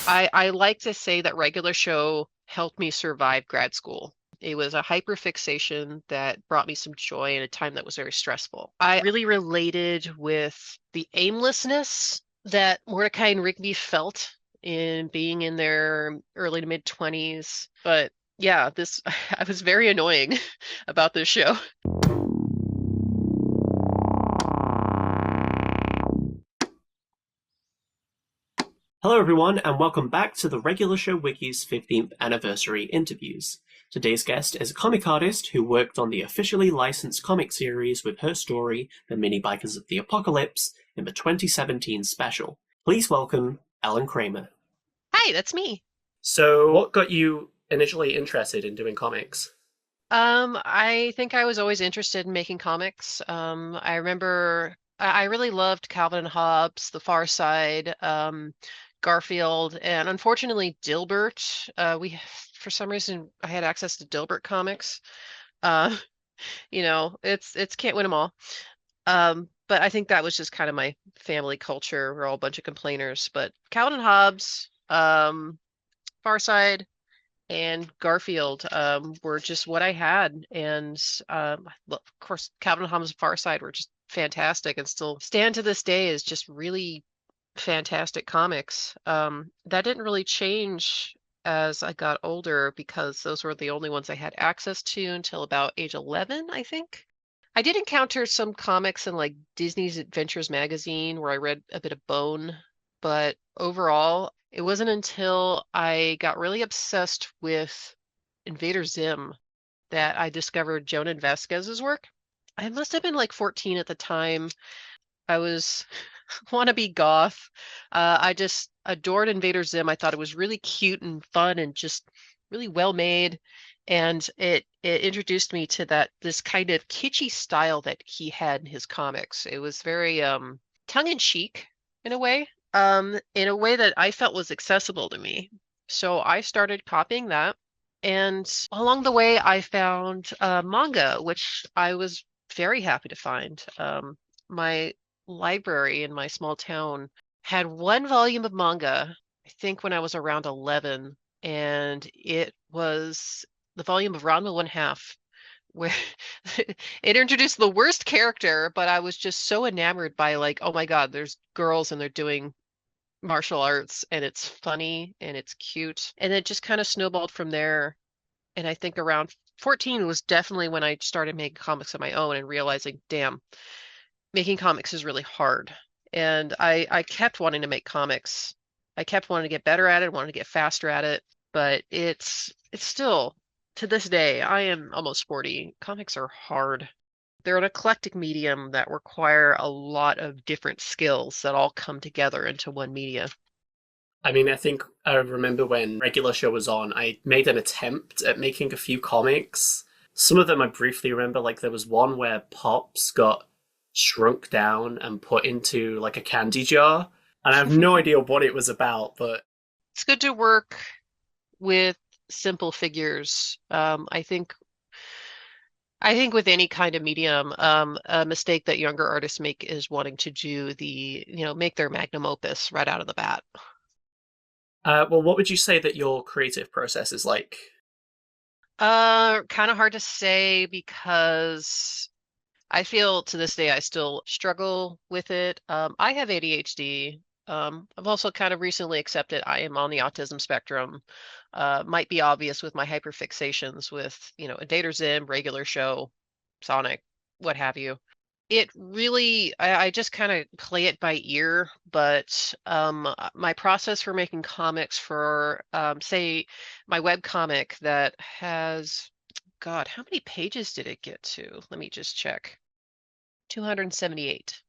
I like to say that regular show helped me survive grad school. It was a hyperfixation that brought me some joy in a time that was very stressful. I really related with the aimlessness that Mordecai and Rigby felt in being in their early to mid 20s. But yeah, this I was very annoying about this show. Hello, everyone, and welcome back to the Regular Show Wiki's 15th anniversary interviews. Today's guest is a comic artist who worked on the officially licensed comic series with her story, The Minibikers of the Apocalypse, in the 2017 special. Please welcome Ellen Kramer. Hi, that's me. So, what got you initially interested in doing comics? I think I was always interested in making comics. I remember I really loved Calvin and Hobbes, The Far Side, Garfield, and unfortunately Dilbert. For some reason, I had access to Dilbert comics. Uh, it's can't win them all. But I think that was just kind of my family culture. We're all a bunch of complainers. But Calvin and Hobbes, Far Side and Garfield were just what I had. And of course, Calvin and Hobbes' Far Side were just fantastic and still stand to this day as just really fantastic comics. That didn't really change as I got older because those were the only ones I had access to until about age 11, I think. I did encounter some comics in like Disney's Adventures magazine where I read a bit of Bone, but overall, it wasn't until I got really obsessed with Invader Zim that I discovered Jonan Vasquez's work. I must have been like 14 at the time. I was wannabe goth. I just adored Invader Zim. I thought it was really cute and fun and just really well made. And it introduced me to this kind of kitschy style that he had in his comics. It was very tongue in cheek in a way that I felt was accessible to me. So I started copying that. And along the way, I found manga, which I was very happy to find. My library in my small town had one volume of manga, I think when I was around 11, and it was the volume of Ranma One Half, where it introduced the worst character, but I was just so enamored by like, oh my God, there's girls and they're doing martial arts and it's funny and it's cute. And it just kind of snowballed from there. And I think around 14 was definitely when I started making comics of my own and realizing, damn, making comics is really hard. And I kept wanting to make comics. I kept wanting to get better at it, wanting to get faster at it, but it's still to this day, I am almost 40. Comics are hard. They're an eclectic medium that require a lot of different skills that all come together into one media. I mean, I think I remember when Regular Show was on, I made an attempt at making a few comics. Some of them I briefly remember, like there was one where Pops got shrunk down and put into like a candy jar. And I have no idea what it was about, but It's good to work with simple figures. I think with any kind of medium, a mistake that younger artists make is wanting to do make their magnum opus right out of the bat. well, what would you say that your creative process is like? Kind of hard to say because I feel to this day I still struggle with it. I have ADHD. I've also kind of recently accepted I am on the autism spectrum. Might be obvious with my hyperfixations with, Invader Zim, regular show, Sonic, what have you. It really, I just kind of play it by ear, but my process for making comics for, say, my web comic that has, God, how many pages did it get to? Let me just check. 278.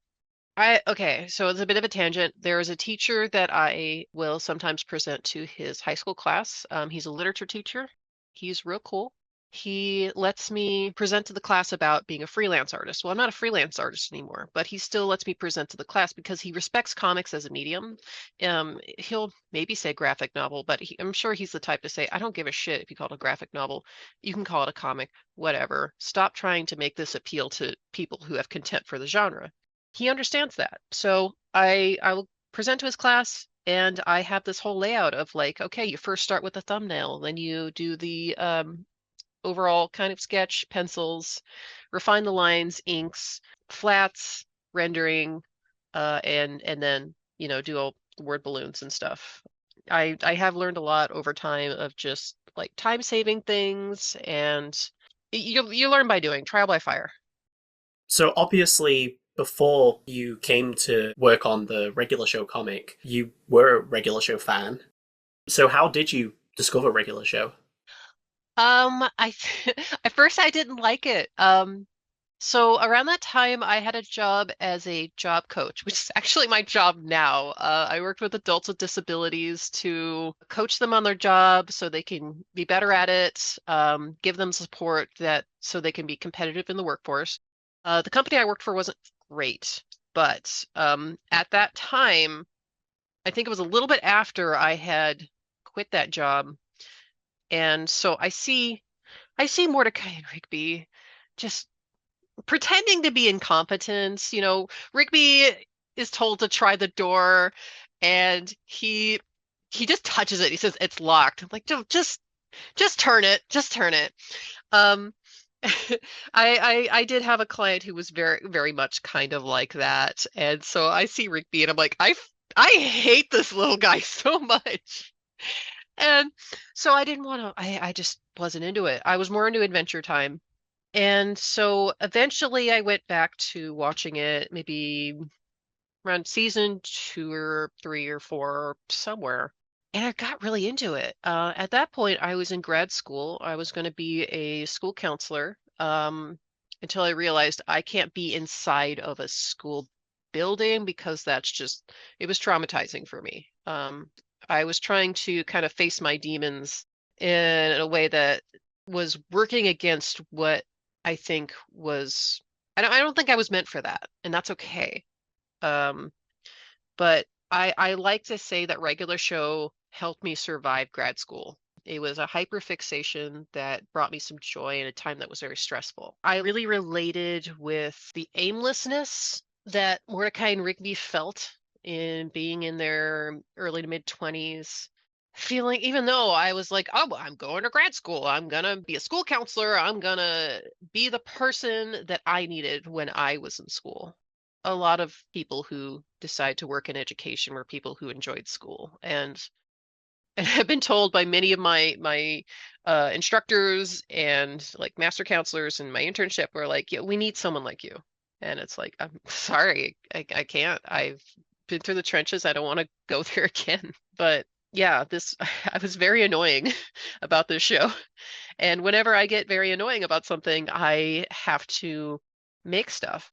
Okay, so it's a bit of a tangent. There is a teacher that I will sometimes present to his high school class. He's a literature teacher. He's real cool. He lets me present to the class about being a freelance artist. Well, I'm not a freelance artist anymore, but he still lets me present to the class because he respects comics as a medium. He'll maybe say graphic novel, but I'm sure he's the type to say, I don't give a shit if you call it a graphic novel. You can call it a comic, whatever. Stop trying to make this appeal to people who have contempt for the genre. He understands that. So I will present to his class. And I have this whole layout of like, okay, you first start with the thumbnail, then you do the overall kind of sketch, pencils, refine the lines, inks, flats, rendering, and then, do all the word balloons and stuff. I have learned a lot over time of just like time saving things, and you learn by doing, trial by fire. So obviously, before you came to work on the regular show comic, you were a regular show fan. So how did you discover regular show? I at first I didn't like it. So around that time, I had a job as a job coach, which is actually my job now. I worked with adults with disabilities to coach them on their job so they can be better at it, give them support that so they can be competitive in the workforce. The company I worked for wasn't great, but at that time, I think it was a little bit after I had quit that job, and so I see Mordecai and Rigby just pretending to be incompetent. Rigby is told to try the door and he just touches it. He says it's locked. I'm like, just turn it. Just turn it. Um I did have a client who was very, very much kind of like that. And so I see Rigby and I'm like, I hate this little guy so much. And so I didn't want to, I just wasn't into it. I was more into Adventure Time. And so eventually I went back to watching it maybe around season 2 or 3 or 4, somewhere. And I got really into it. At that point, I was in grad school. I was going to be a school counselor until I realized I can't be inside of a school building because it was traumatizing for me. I was trying to kind of face my demons in a way that was working against what I think was, I don't think I was meant for that, and that's okay. Um, but I like to say that regular show helped me survive grad school. It was a hyperfixation that brought me some joy in a time that was very stressful. I really related with the aimlessness that Mordecai and Rigby felt in being in their early to mid 20s. Feeling, even though I was like, oh, I'm going to grad school, I'm gonna be a school counselor, I'm gonna be the person that I needed when I was in school. A lot of people who decide to work in education were people who enjoyed school, and I've been told by many of my instructors and like master counselors in my internship were like, yeah, we need someone like you. And it's like, I'm sorry, I can't. I've been through the trenches. I don't want to go there again. But yeah, this I was very annoying about this show. And whenever I get very annoying about something, I have to make stuff.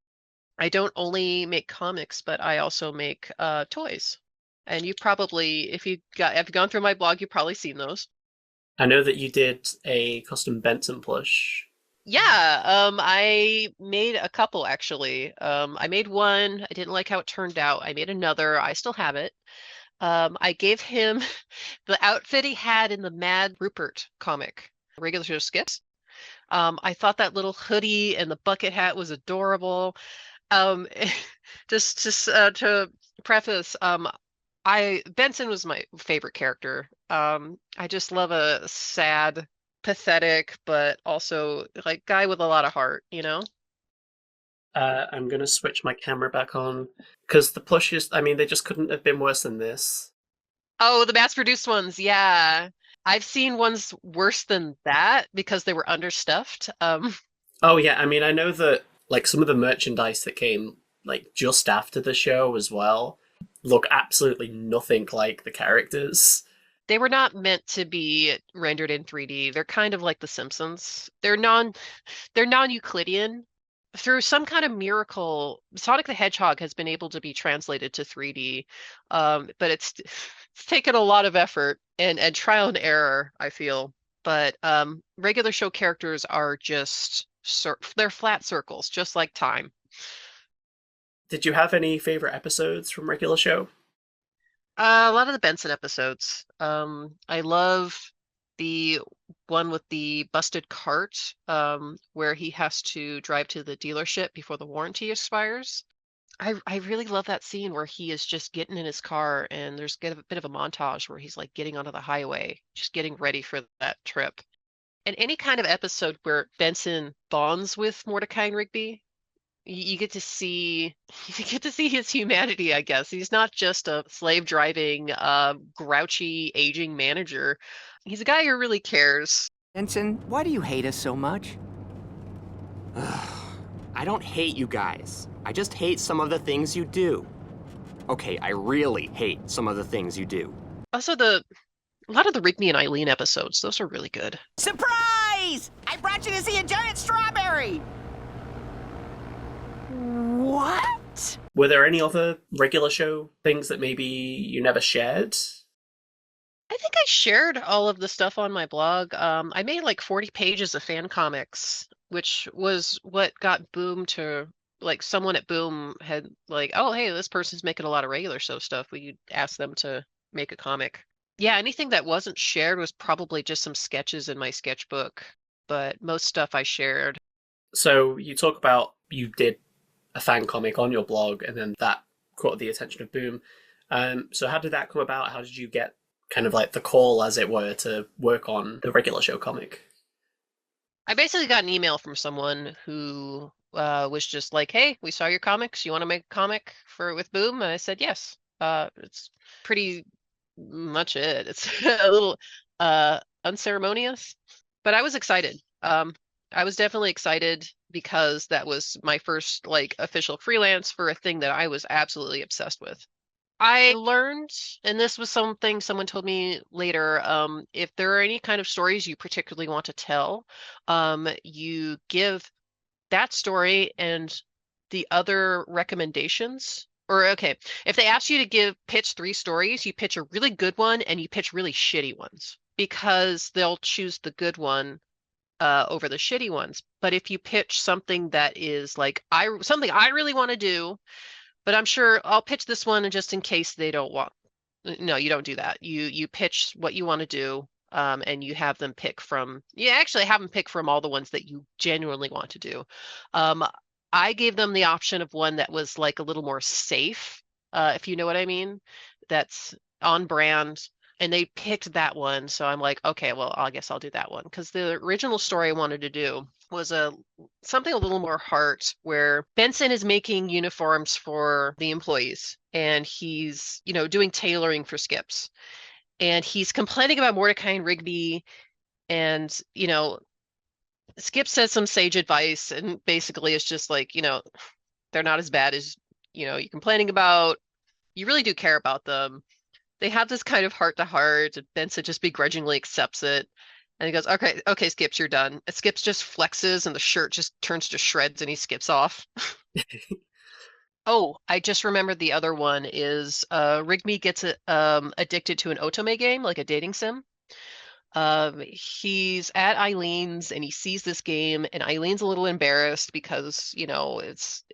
I don't only make comics, but I also make toys. And you probably, if you've gone through my blog, you've probably seen those. I know that you did a custom Benson plush. Yeah, I made a couple actually. I made one. I didn't like how it turned out. I made another. I still have it. I gave him the outfit he had in the Mad Rupert comic, regular show skits. I thought that little hoodie and the bucket hat was adorable. Um, just to preface, I Benson was my favorite character. I just love a sad, pathetic, but also like guy with a lot of heart. I'm gonna switch my camera back on because the plushes. I mean, they just couldn't have been worse than this. Oh, the mass-produced ones, yeah. I've seen ones worse than that because they were understuffed. Oh yeah, I mean, I know that like some of the merchandise that came like just after the show as well look absolutely nothing like the characters. They were not meant to be rendered in 3D. They're kind of like The Simpsons. They're non-Euclidean. Through some kind of miracle, Sonic the Hedgehog has been able to be translated to 3D, but it's taken a lot of effort and trial and error, I feel. But regular show characters are just they're flat circles, just like time. Did you have any favorite episodes from regular show? A lot of the Benson episodes. I love the one with the busted cart, where he has to drive to the dealership before the warranty expires. I really love that scene where he is just getting in his car and there's a bit of a montage where he's like getting onto the highway, just getting ready for that trip. And any kind of episode where Benson bonds with Mordecai and Rigby, you get to see you get to see his humanity, I guess. He's not just a slave driving, grouchy, aging manager. He's a guy who really cares. Benson, why do you hate us so much? I don't hate you guys. I just hate some of the things you do. Okay, I really hate some of the things you do. Also, a lot of the Rigby and Eileen episodes, those are really good. Surprise! I brought you to see a giant strawberry! What? Were there any other regular show things that maybe you never shared? I think I shared all of the stuff on my blog. I made like 40 pages of fan comics, which was what got Boom to like someone at Boom had like, oh, hey, this person's making a lot of regular show stuff. We ask them to make a comic. Yeah, anything that wasn't shared was probably just some sketches in my sketchbook, but most stuff I shared. So you talk about you did a fan comic on your blog, and then that caught the attention of Boom. So how did that come about? How did you get kind of like the call, as it were, to work on the regular show comic? I basically got an email from someone who was just like, "Hey, we saw your comics. You want to make a comic for with Boom?" And I said, "Yes." It's pretty much it. It's a little unceremonious, but I was excited. I was definitely excited because that was my first like official freelance for a thing that I was absolutely obsessed with. I learned, and this was something someone told me later, if there are any kind of stories you particularly want to tell, you give that story and the other recommendations. Or okay, if they ask you to pitch 3 stories, you pitch a really good one and you pitch really shitty ones because they'll choose the good one over the shitty ones. But if you pitch something that is like something I really want to do, but I'm sure I'll pitch this one just in case they don't want. No, you don't do that. You pitch what you want to do, and you have them pick from. You actually have them pick from all the ones that you genuinely want to do. Um, I gave them the option of one that was like a little more safe, if you know what I mean. That's on brand, and they picked that one. So I'm like, okay, well, I guess I'll do that one because the original story I wanted to do was something a little more heart where Benson is making uniforms for the employees and he's, doing tailoring for Skips. And he's complaining about Mordecai and Rigby and, Skip says some sage advice and basically it's just like, they're not as bad as, you're complaining about. You really do care about them. They have this kind of heart to heart, and Benson just begrudgingly accepts it. And he goes, okay, okay, Skips, you're done. And Skips just flexes and the shirt just turns to shreds and he skips off. Oh, I just remembered the other one is Rigby gets addicted to an otome game, like a dating sim. He's at Eileen's and he sees this game and Eileen's a little embarrassed because, it's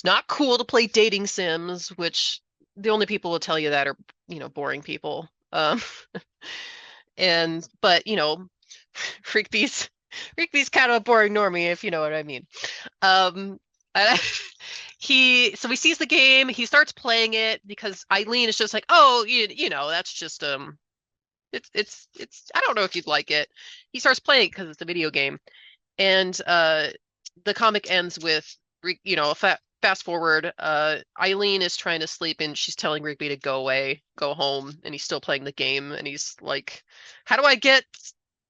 not cool to play dating sims, which the only people will tell you that are, boring people. But Rigby's kind of a boring normie, if you know what I mean. Uh, so he sees the game, he starts playing it because Eileen is just like, oh, that's just it's I don't know if you'd like it. He starts playing it because it's a video game, and the comic ends with fast forward. Eileen is trying to sleep and she's telling Rigby to go away, go home, and he's still playing the game, and he's like, how do I get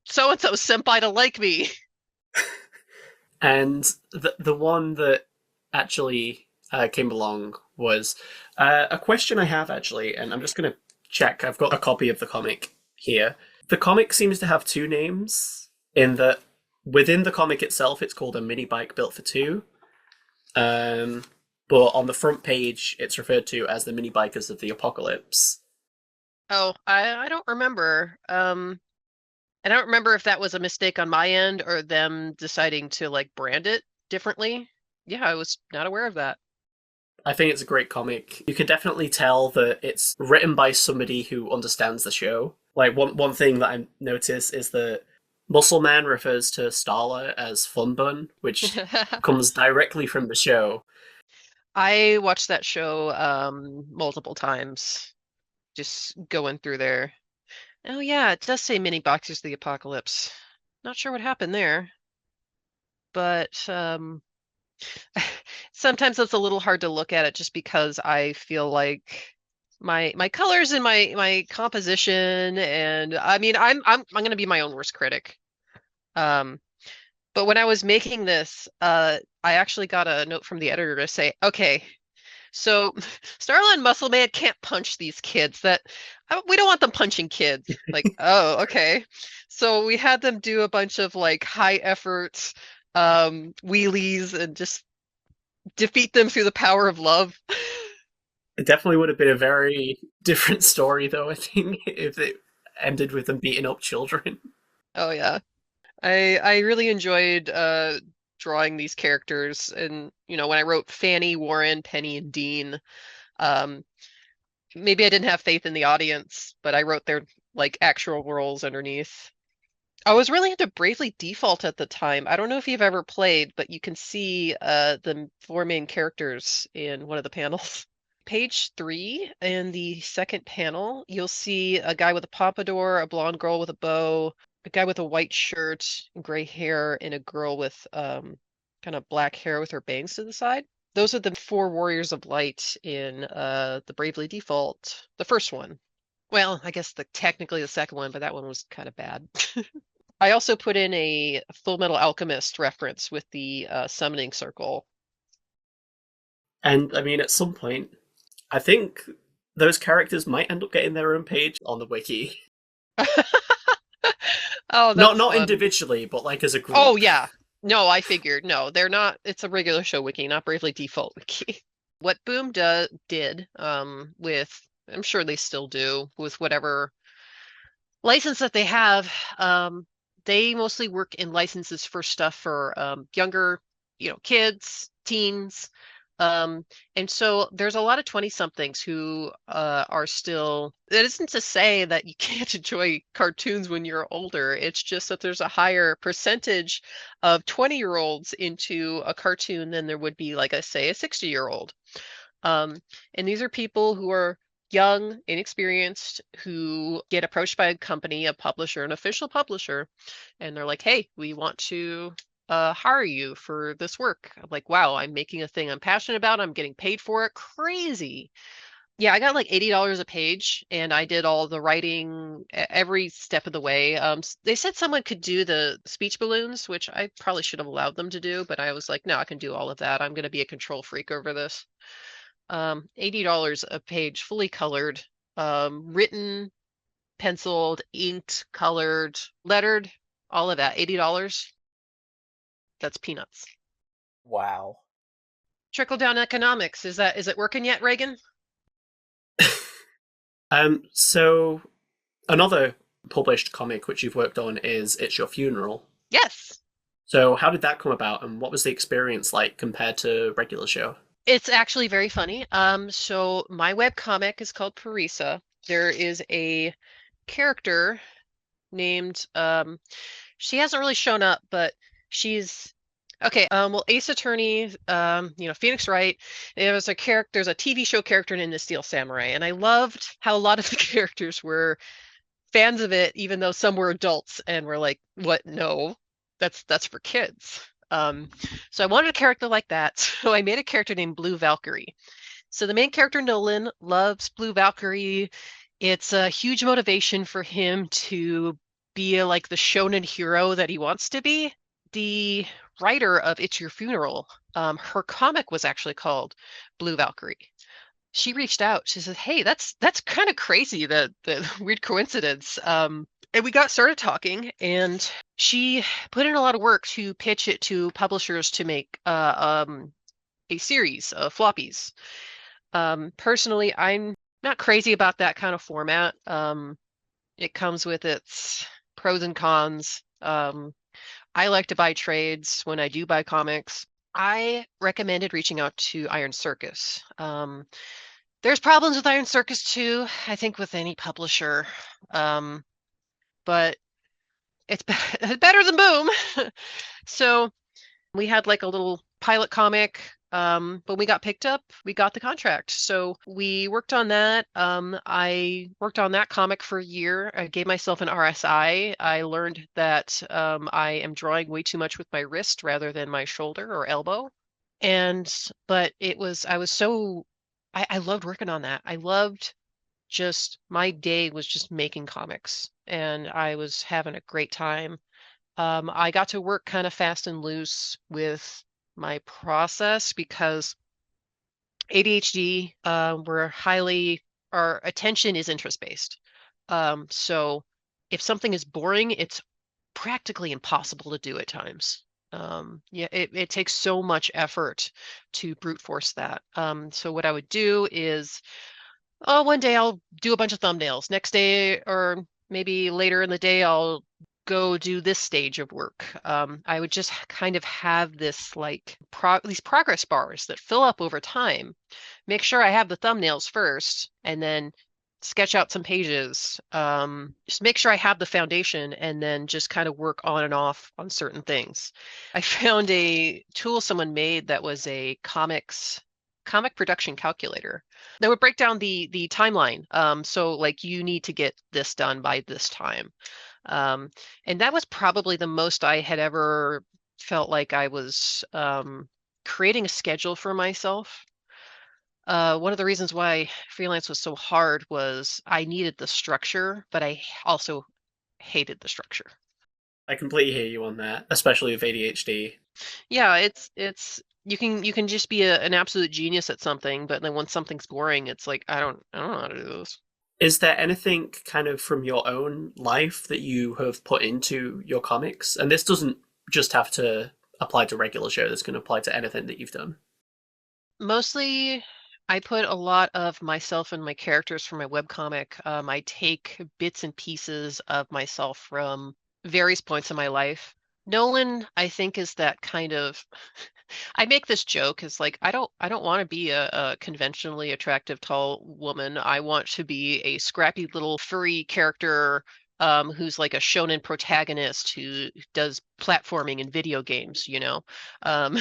so and so senpai to like me? And the one that actually came along was a question I have actually, and I'm just going to check. I've got a copy of the comic here. The comic seems to have 2 names in that within the comic itself it's called a Minibike Built for Two. But on the front page it's referred to as the Mini Bikers of the Apocalypse. Oh, I don't remember. I don't remember if that was a mistake on my end or them deciding to like brand it differently. Yeah, I was not aware of that. I think it's a great comic. You can definitely tell that it's written by somebody who understands the show. Like one thing that I noticed is that Muscle Man refers to Starla as Fun Bun, which comes directly from the show. I watched that show multiple times, just going through there. Oh yeah, it does say mini boxers of the apocalypse. Not sure what happened there, but sometimes it's a little hard to look at it just because I feel like my colors and my composition and I mean I'm gonna be my own worst critic. Um, but when I was making this, I actually got a note from the editor to say, okay, so Starla and Muscle Man can't punch these kids. We don't want them punching kids. Like, oh, okay. So we had them do a bunch of like high effort wheelies and just defeat them through the power of love. It definitely would have been a very different story, though, I think, if it ended with them beating up children. Oh yeah. I really enjoyed drawing these characters and when I wrote Fanny, Warren, Penny, and Dean, um maybe I didn't have faith in the audience, but I wrote their like actual roles underneath. I was really into Bravely Default at the time. I don't know if you've ever played, but you can see the four main characters in one of the panels. Page 3 in the second panel, you'll see a guy with a pompadour, a blonde girl with a bow, a guy with a white shirt and gray hair, and a girl with kind of black hair with her bangs to the side. Those are the four warriors of light in the Bravely Default, the first one. Well, I guess technically the second one, but that one was kind of bad. I also put in a Full Metal Alchemist reference with the summoning circle. And I mean, at some point, I think those characters might end up getting their own page on the wiki. Oh, Not that's not fun. individually, but like as a Oh, group. yeah. No, I figured. No, they're not. It's a regular show wiki, not Bravely Default wiki. What Boom did with, I'm sure they still do, with whatever license that they have, they mostly work in licenses for stuff for younger, kids, teens. And so there's a lot of 20 somethings who are still, that isn't to say that you can't enjoy cartoons when you're older. It's just that there's a higher percentage of 20-year-olds into a cartoon than there would be, like I say, a 60-year-old. And these are people who are young, inexperienced, who get approached by a company, a publisher, an official publisher, and they're like, hey, we want to hire you for this work. I'm like, wow, I'm making a thing I'm passionate about. I'm getting paid for it. Crazy. Yeah, I got like $80 a page and I did all the writing every step of the way. They said someone could do the speech balloons, which I probably should have allowed them to do, but I was like, no, I can do all of that. I'm going to be a control freak over this. $80 a page, fully colored, written, penciled, inked, colored, lettered, all of that. $80. That's peanuts. Wow. Trickle down economics. Is it working yet, Reagan? So another published comic which you've worked on is It's Your Funeral. Yes. So how did that come about, and what was the experience like compared to regular show? It's actually very funny. So my web comic is called Parisa. There is a character named she hasn't really shown up, but she's okay. Well, Ace Attorney, Phoenix Wright. There's a TV show character in The Steel Samurai, and I loved how a lot of the characters were fans of it, even though some were adults and were like, "What? No, that's for kids." So I wanted a character like that. So I made a character named Blue Valkyrie. So the main character, Nolan, loves Blue Valkyrie. It's a huge motivation for him to be like the shonen hero that he wants to be. The writer of It's Your Funeral, her comic was actually called Blue Valkyrie. She reached out. She said, "Hey, that's kind of crazy, the weird coincidence." And we got started talking, and she put in a lot of work to pitch it to publishers to make a series of floppies. Personally, I'm not crazy about that kind of format. It comes with its pros and cons. I like to buy trades when I do buy comics. I recommended reaching out to Iron Circus. There's problems with Iron Circus too, I think with any publisher. But it's better than Boom. So we had like a little pilot comic. But we got picked up, we got the contract. So we worked on that. I worked on that comic for a year. I gave myself an RSI. I learned that I am drawing way too much with my wrist rather than my shoulder or elbow. And, but I was so, I loved working on that. I loved just, my day was just making comics and I was having a great time. I got to work kind of fast and loose with my process because ADHD, our attention is interest based. So if something is boring, it's practically impossible to do at times. Yeah, it takes so much effort to brute force that. So what I would do is oh, one day I'll do a bunch of thumbnails. Next day, or maybe later in the day, I'll go do this stage of work. I would just kind of have this these progress bars that fill up over time. Make sure I have the thumbnails first, and then sketch out some pages. Just make sure I have the foundation, and then just kind of work on and off on certain things. I found a tool someone made that was a comic production calculator that would break down the timeline. So like you need to get this done by this time. And that was probably the most I had ever felt like I was creating a schedule for myself. One of the reasons why freelance was so hard was I needed the structure, but I also hated the structure. I completely hear you on that, especially with ADHD. Yeah, it's you can just be an absolute genius at something, but then when something's boring, it's like I don't know how to do this. Is there anything kind of from your own life that you have put into your comics? And this doesn't just have to apply to regular show, this can apply to anything that you've done. Mostly, I put a lot of myself and my characters from my webcomic. I take bits and pieces of myself from various points in my life. Nolan, I think, is that kind of I make this joke is like I don't want to be a conventionally attractive tall woman. I want to be a scrappy little furry character who's like a shonen protagonist who does platforming in video games, you know. Um,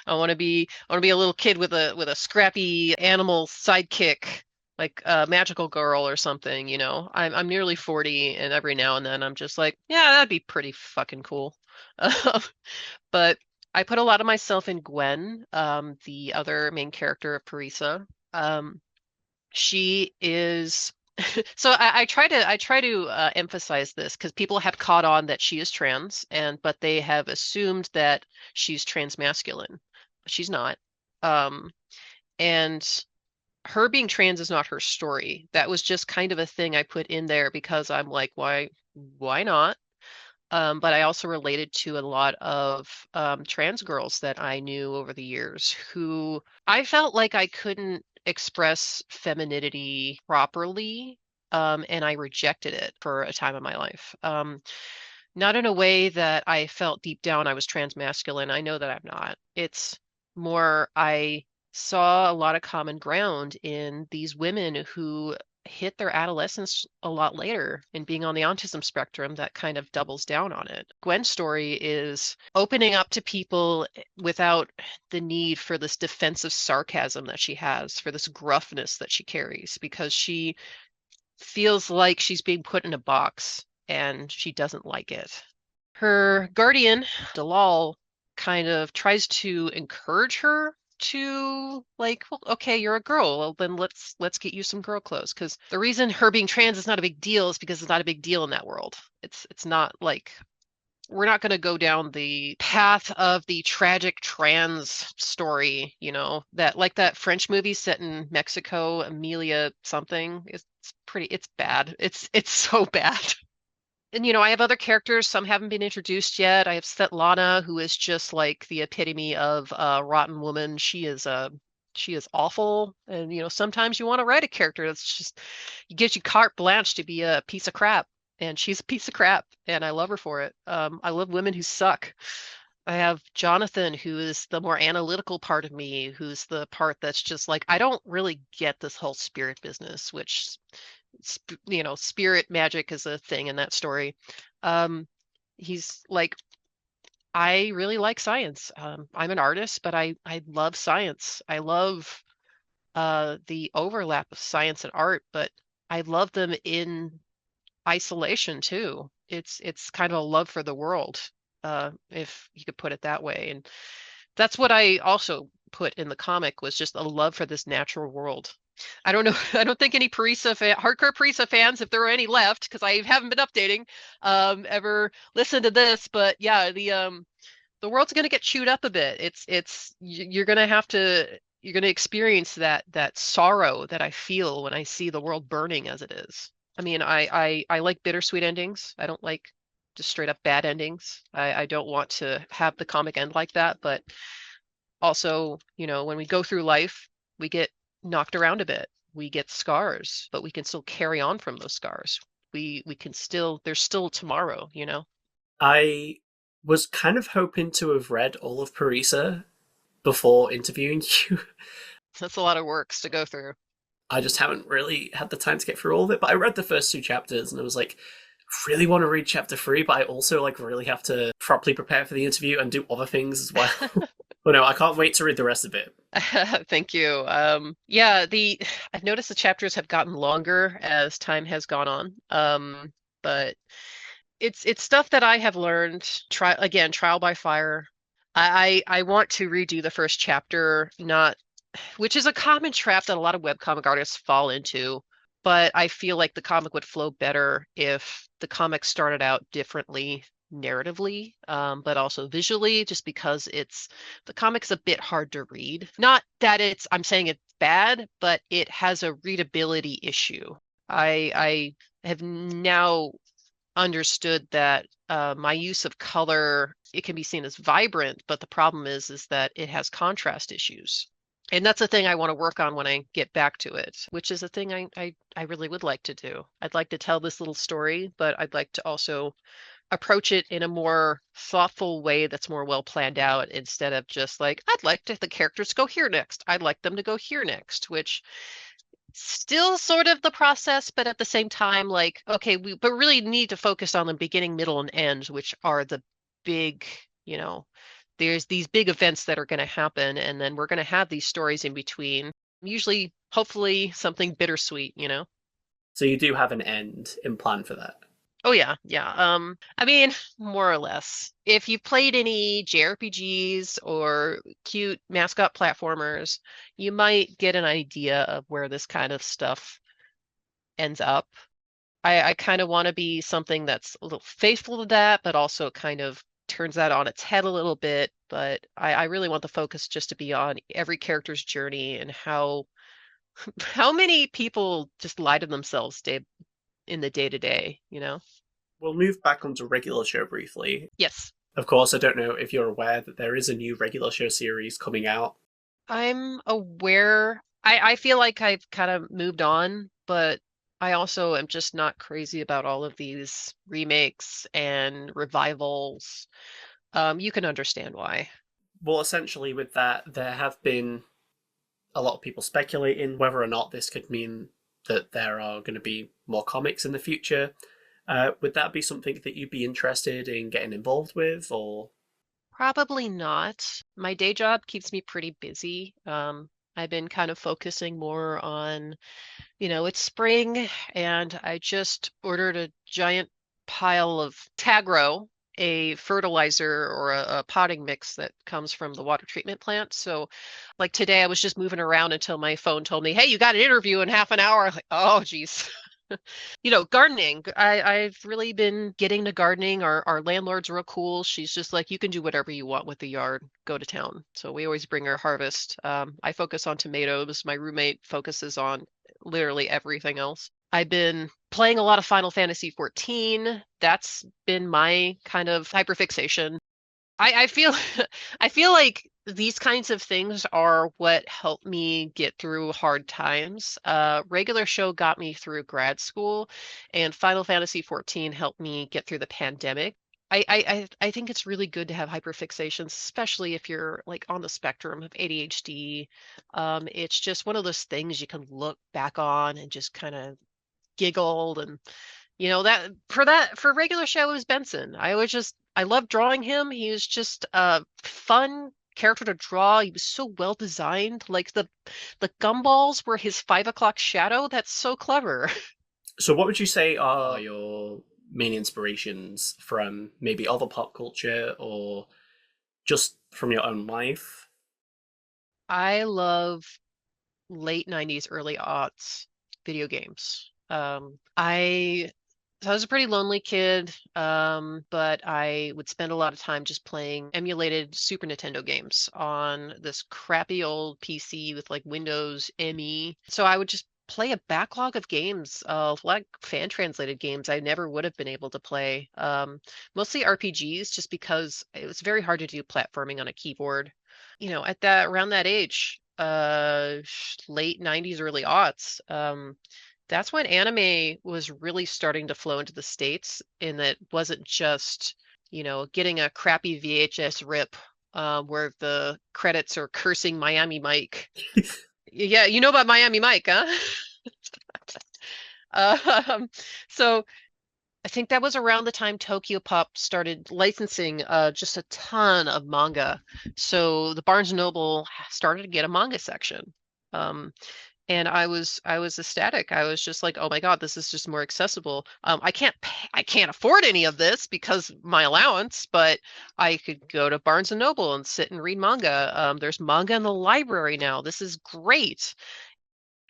I want to be a little kid with a scrappy animal sidekick like a magical girl or something, you know. I'm nearly 40 and every now and then I'm just like, yeah, that'd be pretty fucking cool. But I put a lot of myself in Gwen, the other main character of Parisa. She is so I try to emphasize this because people have caught on that she is trans and but they have assumed that she's transmasculine. She's not. Um, and her being trans is not her story. That was just kind of a thing I put in there because I'm like, why not? But I also related to a lot of trans girls that I knew over the years who I felt like I couldn't express femininity properly, and I rejected it for a time in my life. Not in a way that I felt deep down I was transmasculine. I know that I'm not. It's more I saw a lot of common ground in these women who hit their adolescence a lot later and being on the autism spectrum that kind of doubles down on it. Gwen's story is opening up to people without the need for this defensive sarcasm that she has, for this gruffness that she carries, because she feels like she's being put in a box and she doesn't like it. Her guardian, Dalal, kind of tries to encourage her to like, well, okay, you're a girl. Well, then let's get you some girl clothes. Because the reason her being trans is not a big deal is because it's not a big deal in that world. It's not like we're not going to go down the path of the tragic trans story, you know, that like that French movie set in Mexico, Amelia something. It's bad. It's so bad. And you know, I have other characters. Some haven't been introduced yet. I have Svetlana, who is just like the epitome of a rotten woman. She is awful. And you know, sometimes you want to write a character that's just it gives you carte blanche to be a piece of crap. And she's a piece of crap, and I love her for it. I love women who suck. I have Jonathan, who is the more analytical part of me, who's the part that's just like, I don't really get this whole spirit business, which you know, spirit magic is a thing in that story. Um, he's like, I really like science. I'm an artist, but I love science. I love the overlap of science and art, but I love them in isolation too. It's kind of a love for the world, if you could put it that way. And that's what I also put in the comic was just a love for this natural world. I don't know. I don't think any hardcore Parisa fans, if there are any left, because I haven't been updating, ever listened to this. But yeah, the world's going to get chewed up a bit. You're going to have to you're going to experience that sorrow that I feel when I see the world burning as it is. I mean, I like bittersweet endings. I don't like just straight up bad endings. I don't want to have the comic end like that, but also, when we go through life, we get knocked around a bit. We get scars, but we can still carry on from those scars. We can still there's still tomorrow. I was kind of hoping to have read all of Parisa before interviewing you. That's a lot of works to go through. I just haven't really had the time to get through all of it. But I read the first two chapters and I was like, really want to read chapter 3, but I also like really have to properly prepare for the interview and do other things as well. But no, I can't wait to read the rest of it. Thank you. Yeah, I've noticed the chapters have gotten longer as time has gone on. But it's stuff that I have learned trial by fire. I want to redo the first chapter, not which is a common trap that a lot of webcomic artists fall into. But I feel like the comic would flow better if the comic started out differently narratively, but also visually, just because the comic's a bit hard to read. Not that I'm saying it's bad, but it has a readability issue. I have now understood that my use of color, it can be seen as vibrant, but the problem is that it has contrast issues. And that's a thing I want to work on when I get back to it, which is a thing I really would like to do. I'd like to tell this little story, but I'd like to also approach it in a more thoughtful way that's more well planned out instead of just like, I'd like the characters to go here next. I'd like them to go here next, which still sort of the process, but at the same time, like, okay, but really need to focus on the beginning, middle, and end, which are the big, there's these big events that are going to happen, and then we're going to have these stories in between, usually, hopefully, something bittersweet. So you do have an end in plan for that. Oh yeah, yeah. I mean, more or less. If you've played any JRPGs or cute mascot platformers, you might get an idea of where this kind of stuff ends up. I kind of want to be something that's a little faithful to that, but also kind of turns that on its head a little bit. But I really want the focus just to be on every character's journey and how many people just lie to themselves in the day-to-day. We'll move back onto regular show briefly. Yes. Of course, I don't know if you're aware that there is a new regular show series coming out. I'm aware. I feel like I've kind of moved on, but I also am just not crazy about all of these remakes and revivals. You can understand why. Well, essentially, with that, there have been a lot of people speculating whether or not this could mean that there are going to be more comics in the future. Would that be something that you'd be interested in getting involved with, or? Probably not. My day job keeps me pretty busy. I've been kind of focusing more on, it's spring and I just ordered a giant pile of Tagro, a fertilizer or a potting mix that comes from the water treatment plant. So like today I was just moving around until my phone told me, hey, you got an interview in half an hour. I'm like, oh, geez. Gardening. I've really been getting to gardening. Our landlord's real cool. She's just like, you can do whatever you want with the yard. Go to town. So we always bring her harvest. I focus on tomatoes. My roommate focuses on literally everything else. I've been playing a lot of Final Fantasy 14. That's been my kind of hyperfixation. I feel I feel like these kinds of things are what helped me get through hard times. Regular show got me through grad school, and Final Fantasy 14 helped me get through the pandemic. I think it's really good to have hyperfixations, especially if you're like on the spectrum of ADHD. It's just one of those things you can look back on and just kind of giggle and that for regular show it was Benson. I was just I loved drawing him. He was just a fun character to draw. He was so well designed. Like the gumballs were his 5 o'clock shadow. That's so clever. So, what would you say are your main inspirations from maybe other pop culture or just from your own life? I love late 90s, early aughts video games. I was a pretty lonely kid, but I would spend a lot of time just playing emulated Super Nintendo games on this crappy old PC with like Windows ME. So I would just play a backlog of games, of like fan translated games I never would have been able to play. Mostly RPGs, just because it was very hard to do platforming on a keyboard. At that around that age, late 90s, early aughts, that's when anime was really starting to flow into the States, and that wasn't just, getting a crappy VHS rip where the credits are cursing Miami Mike. Yeah, you know about Miami Mike, huh? Um, so I think that was around the time Tokyo Pop started licensing just a ton of manga. So the Barnes& Noble started to get a manga section. Um, and I was ecstatic. I was just like, "Oh my God, this is just more accessible." I can't afford any of this because my allowance, but I could go to Barnes& Noble and sit and read manga. There's manga in the library now. This is great.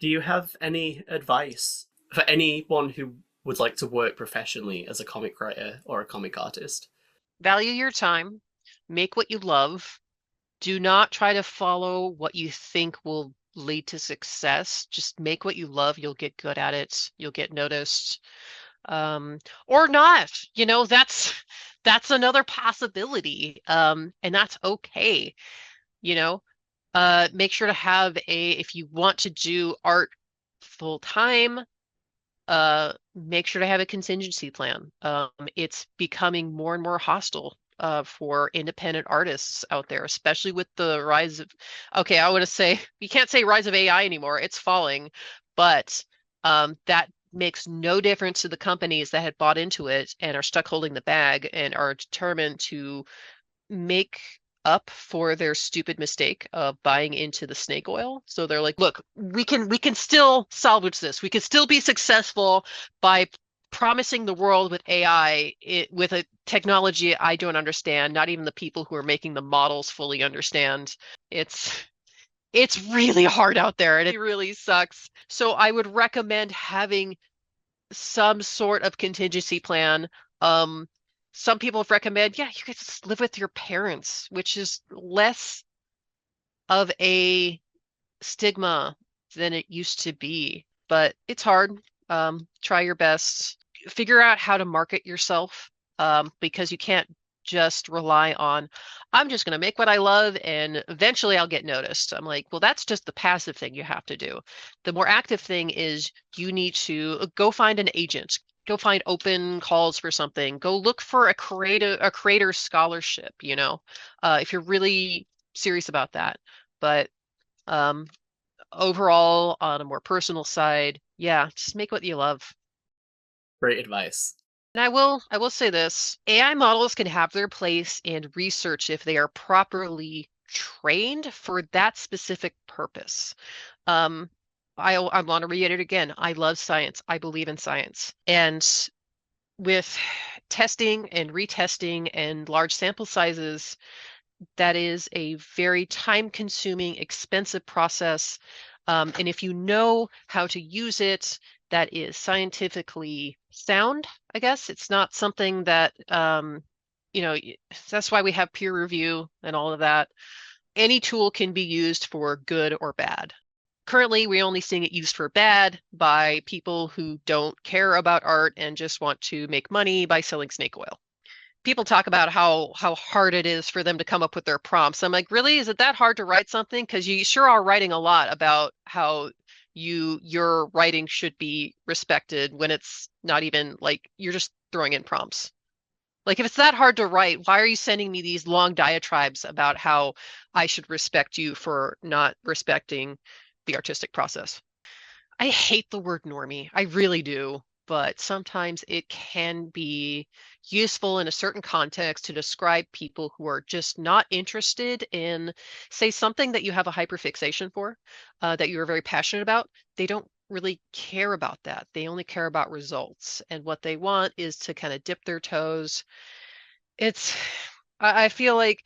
Do you have any advice for anyone who would like to work professionally as a comic writer or a comic artist? Value your time, make what you love. Do not try to follow what you think will lead to success. Just make what you love. You'll get good at it. You'll get noticed. Or not. That's another possibility. And that's okay. You know, make sure to have if you want to do art full time, make sure to have a contingency plan. It's becoming more and more hostile for independent artists out there, especially with the rise of, okay, I want to say, you can't say rise of AI anymore. It's falling, but that makes no difference to the companies that had bought into it and are stuck holding the bag and are determined to make up for their stupid mistake of buying into the snake oil. So they're like, look, we can still salvage this. We can still be successful by promising the world with AI, with a technology I don't understand. Not even the people who are making the models fully understand. It's it's really hard out there and it really sucks. So I would recommend having some sort of contingency plan. Um, some people have recommended, yeah, you could just live with your parents, which is less of a stigma than it used to be. But it's hard. Try your best. Figure out how to market yourself, because you can't just rely on, I'm just going to make what I love and eventually I'll get noticed. I'm like, well, that's just the passive thing you have to do. The more active thing is you need to go find an agent, go find open calls for something, go look for a creator scholarship, if you're really serious about that. But um, overall, on a more personal side, yeah, just make what you love. Great advice. And I will say this, AI models can have their place in research if they are properly trained for that specific purpose. Um, I want to reiterate again, I love science. I believe in science. And with testing and retesting and large sample sizes, that is a very time-consuming, expensive process. And if you know how to use it, that is scientifically sound, I guess. It's not something that, you know, that's why we have peer review and all of that. Any tool can be used for good or bad. Currently, we're only seeing it used for bad by people who don't care about art and just want to make money by selling snake oil. People talk about how hard it is for them to come up with their prompts. I'm like, really? Is it that hard to write something? Because you sure are writing a lot about how your writing should be respected when it's not even like you're just throwing in prompts. Like if it's that hard to write, why are you sending me these long diatribes about how I should respect you for not respecting the artistic process? I hate the word normie. I really do. but sometimes it can be useful in a certain context to describe people who are just not interested in, say, something that you have a hyperfixation for, that you are very passionate about. They don't really care about that. They only care about results. And what they want is to kind of dip their toes. It's, I feel like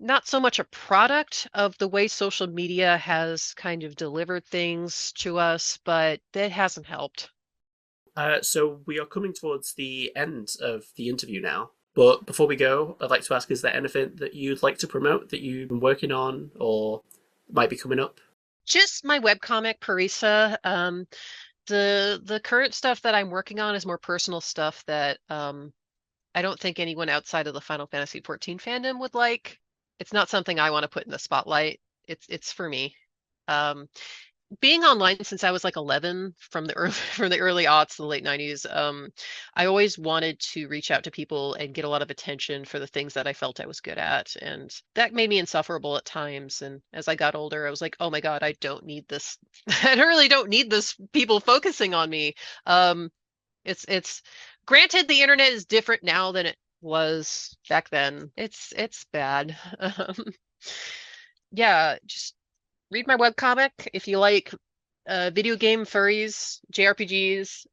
not so much a product of the way social media has kind of delivered things to us, but that hasn't helped. So we are coming towards the end of the interview now. But before we go, I'd like to ask, is there anything that you'd like to promote that you've been working on or might be coming up? Just my webcomic, Parisa. The current stuff that I'm working on is more personal stuff that I don't think anyone outside of the Final Fantasy XIV fandom would like. It's not something I want to put in the spotlight. It's for me. Um, Being online since I was like 11 from the early from the early aughts, the late 90s, I always wanted to reach out to people and get a lot of attention for the things that I felt I was good at, and that made me insufferable at times. And as I got older, I was like, oh my God, I don't need this. I really don't need this people focusing on me. Um, it's granted the internet is different now than it was back then. It's bad. Yeah, just read my webcomic if you like video game furries, JRPGs,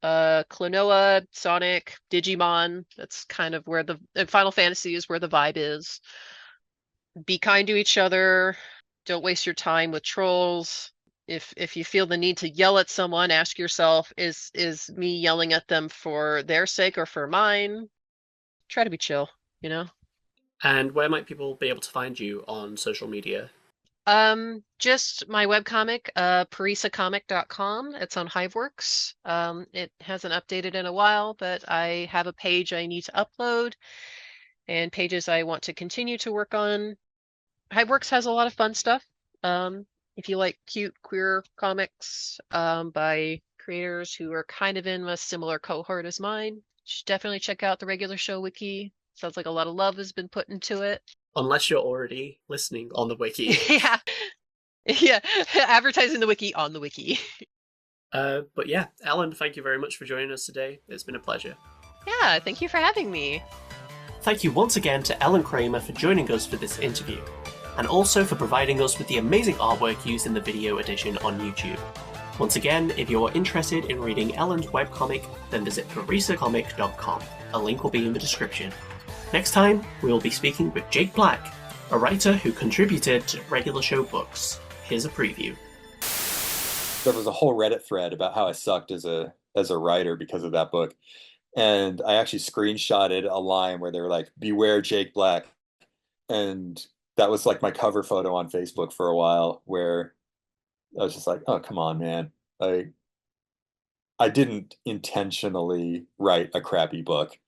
Klonoa, Sonic, Digimon. That's kind of where the Final Fantasy is where the vibe is. Be kind to each other. Don't waste your time with trolls. If you feel the need to yell at someone, ask yourself, is me yelling at them for their sake or for mine? Try to be chill, you know? And where might people be able to find you on social media? Just my webcomic, parisacomic.com. It's on Hiveworks. It hasn't updated in a while, but I have a page I need to upload and pages I want to continue to work on. Hiveworks has a lot of fun stuff. If you like cute queer comics, by creators who are kind of in a similar cohort as mine, you should definitely check out the regular show wiki. Sounds like a lot of love has been put into it. Unless you're already listening on the wiki. Yeah. Yeah, advertising the wiki on the wiki. But yeah, Ellen, thank you very much for joining us today. It's been a pleasure. Yeah, thank you for having me. Thank you once again to Ellen Kramer for joining us for this interview, and also for providing us with the amazing artwork used in the video edition on YouTube. Once again, if you're interested in reading Ellen's webcomic, then visit parisacomic.com. A link will be in the description. Next time, we will be speaking with Jake Black, a writer who contributed to regular show books. Here's a preview. There was a whole Reddit thread about how I sucked as a writer because of that book. And I actually screenshotted a line where they were like, "Beware Jake Black." And that was like my cover photo on Facebook for a while, where I was just like, oh, come on, man. I didn't intentionally write a crappy book.